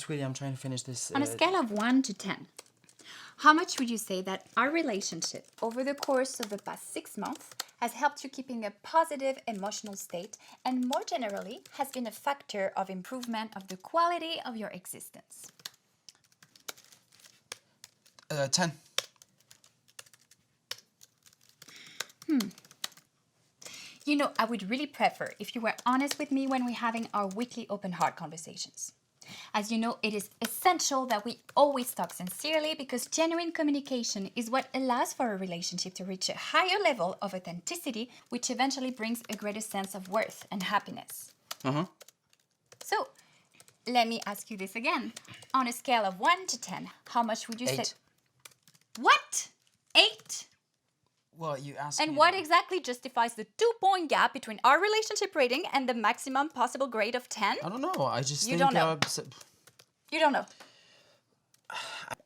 Sweetie, I'm trying to finish this. On a scale of 1 to 10, how much would you say that our relationship over the course of the past 6 months has helped you keep in a positive emotional state and more generally has been a factor of improvement of the quality of your existence? 10. You know, I would really prefer if you were honest with me when we're having our weekly open heart conversations. As you know, it is essential that we always talk sincerely because genuine communication is what allows for a relationship to reach a higher level of authenticity, which eventually brings a greater sense of worth and happiness. So, let me ask you this again. On a scale of 1 to 10, how much would you say? 8. What? 8? Well, you asked And me. what exactly justifies the 2-point gap between our relationship rating and the maximum possible grade of 10? I don't know. I just You think. don't know. You don't know.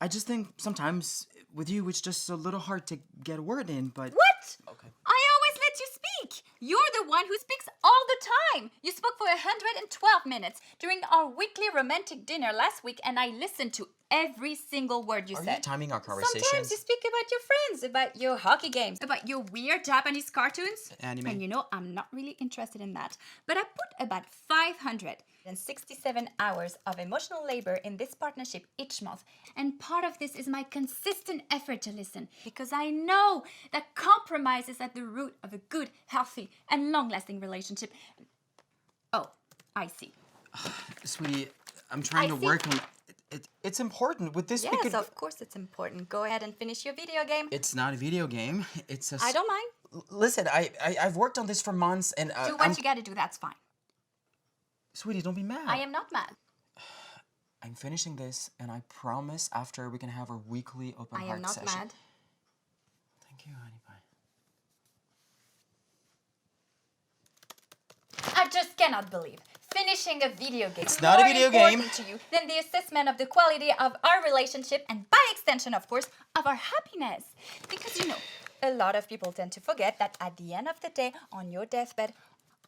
I just think sometimes with you, it's just a little hard to get a word in, but. What? Okay. I always let you speak. You're the one who speaks all the time. You spoke for 112 minutes during our weekly romantic dinner last week, and I listened to every single word you Are said. you timing our conversations? Sometimes you speak about your friends, about your hockey games, about your weird Japanese cartoons. Anime. And you know, I'm not really interested in that. But I put about 567 hours of emotional labor in this partnership each month. And part of this is my consistent effort to listen. Because I know that compromise is at the root of a good, healthy, and long-lasting relationship. Oh, I see. Sweetie, I'm trying to see. work on. It's important. With this, we Yes, could. of course it's important. Go ahead and finish your video game. It's not a video game. It's a. I don't mind. Listen, I've worked on this for months, and Do what you gotta do, that's fine. Sweetie, don't be mad. I am not mad. I'm finishing this, and I promise after we can have our weekly open I heart am not session. mad. Thank you, honey. Bye. I just cannot believe finishing a video game It's is not a more video game. important to you than the assessment of the quality of our relationship and by extension, of course, of our happiness. Because, you know, a lot of people tend to forget that at the end of the day, on your deathbed,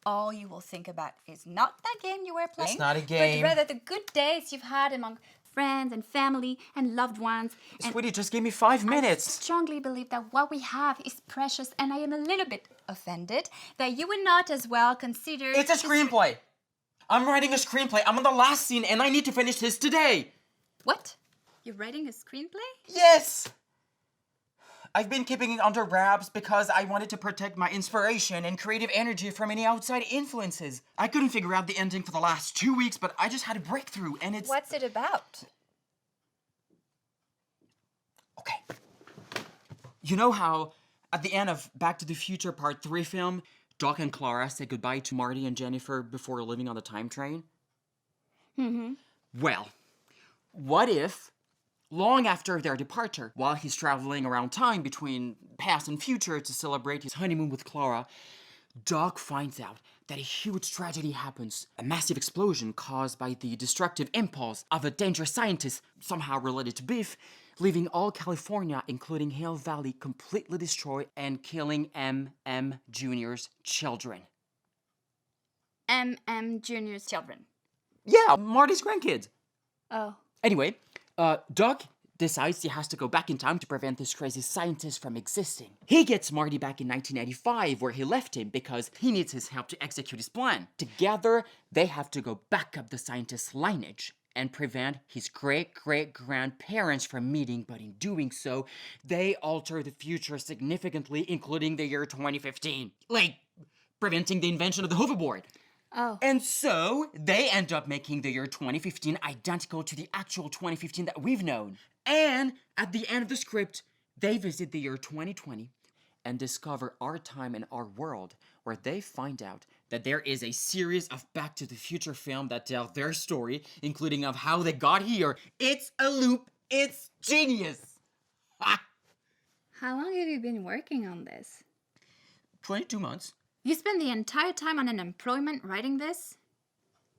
all you will think about is not that game you were playing. It's not a game. But rather the good days you've had among friends and family and loved ones. And Sweetie, just give me 5 I minutes. strongly believe that what we have is precious, and I am a little bit offended that you would not as well consider... It's a screenplay. I'm writing a screenplay. I'm on the last scene, and I need to finish this today. What? You're writing a screenplay? Yes. I've been keeping it under wraps because I wanted to protect my inspiration and creative energy from any outside influences. I couldn't figure out the ending for the last 2 weeks, but I just had a breakthrough, and it's... What's it about? Okay. You know how at the end of Back to the Future Part 3 film, Doc and Clara say goodbye to Marty and Jennifer before leaving on the time train? Well, what if, long after their departure, while he's traveling around time between past and future to celebrate his honeymoon with Clara, Doc finds out that a huge tragedy happens. A massive explosion caused by the destructive impulse of a dangerous scientist, somehow related to beef, leaving all California, including Hill Valley, completely destroyed and killing M.M. Jr.'s children. M.M. Jr.'s children. Yeah, Marty's grandkids. Oh. Anyway, Doc decides he has to go back in time to prevent this crazy scientist from existing. He gets Marty back in 1985, where he left him, because he needs his help to execute his plan. Together, they have to go back up the scientist's lineage and prevent his great-great-grandparents from meeting, but in doing so, they alter the future significantly, including the year 2015. Like, preventing the invention of the hoverboard. Oh. And so, they end up making the year 2015 identical to the actual 2015 that we've known. And at the end of the script, they visit the year 2020 and discover our time and our world, where they find out that there is a series of Back to the Future film that tell their story, including of how they got here. It's a loop. It's genius. Ha! How long have you been working on this? 22 months. You spent the entire time on unemployment writing this?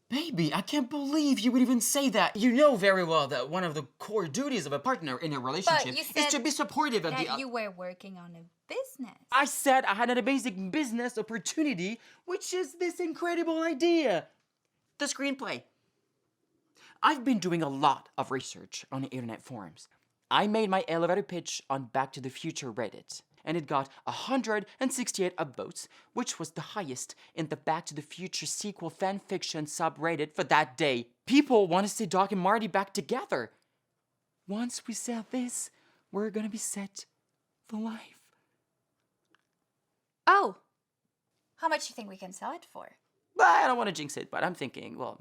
Baby, I can't believe you would even say that. You know very well that one of the core duties of a partner in a relationship you is said to be supportive of that the... you were working on a business. I said I had an amazing business opportunity, which is this incredible idea. The screenplay. I've been doing a lot of research on the internet forums. I made my elevator pitch on Back to the Future Reddit, and it got 168 upvotes, which was the highest in the Back to the Future sequel fanfiction subreddit for that day. People want to see Doc and Marty back together. Once we sell this, we're gonna be set for life. Oh, how much do you think we can sell it for? But I don't want to jinx it, but I'm thinking, well,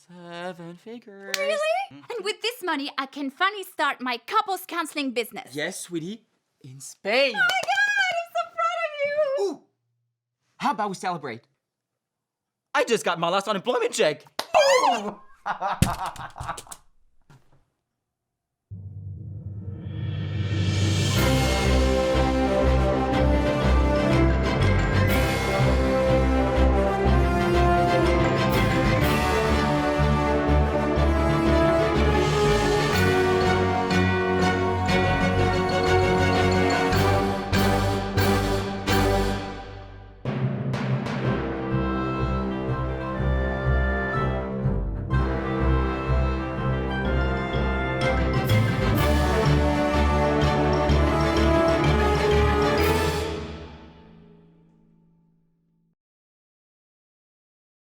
7 figures. Really? And with this money, I can finally start my couples counseling business. Yes, sweetie, in Spain. Oh my God, I'm so proud of you. Ooh, how about we celebrate? I just got my last unemployment check. Ooh.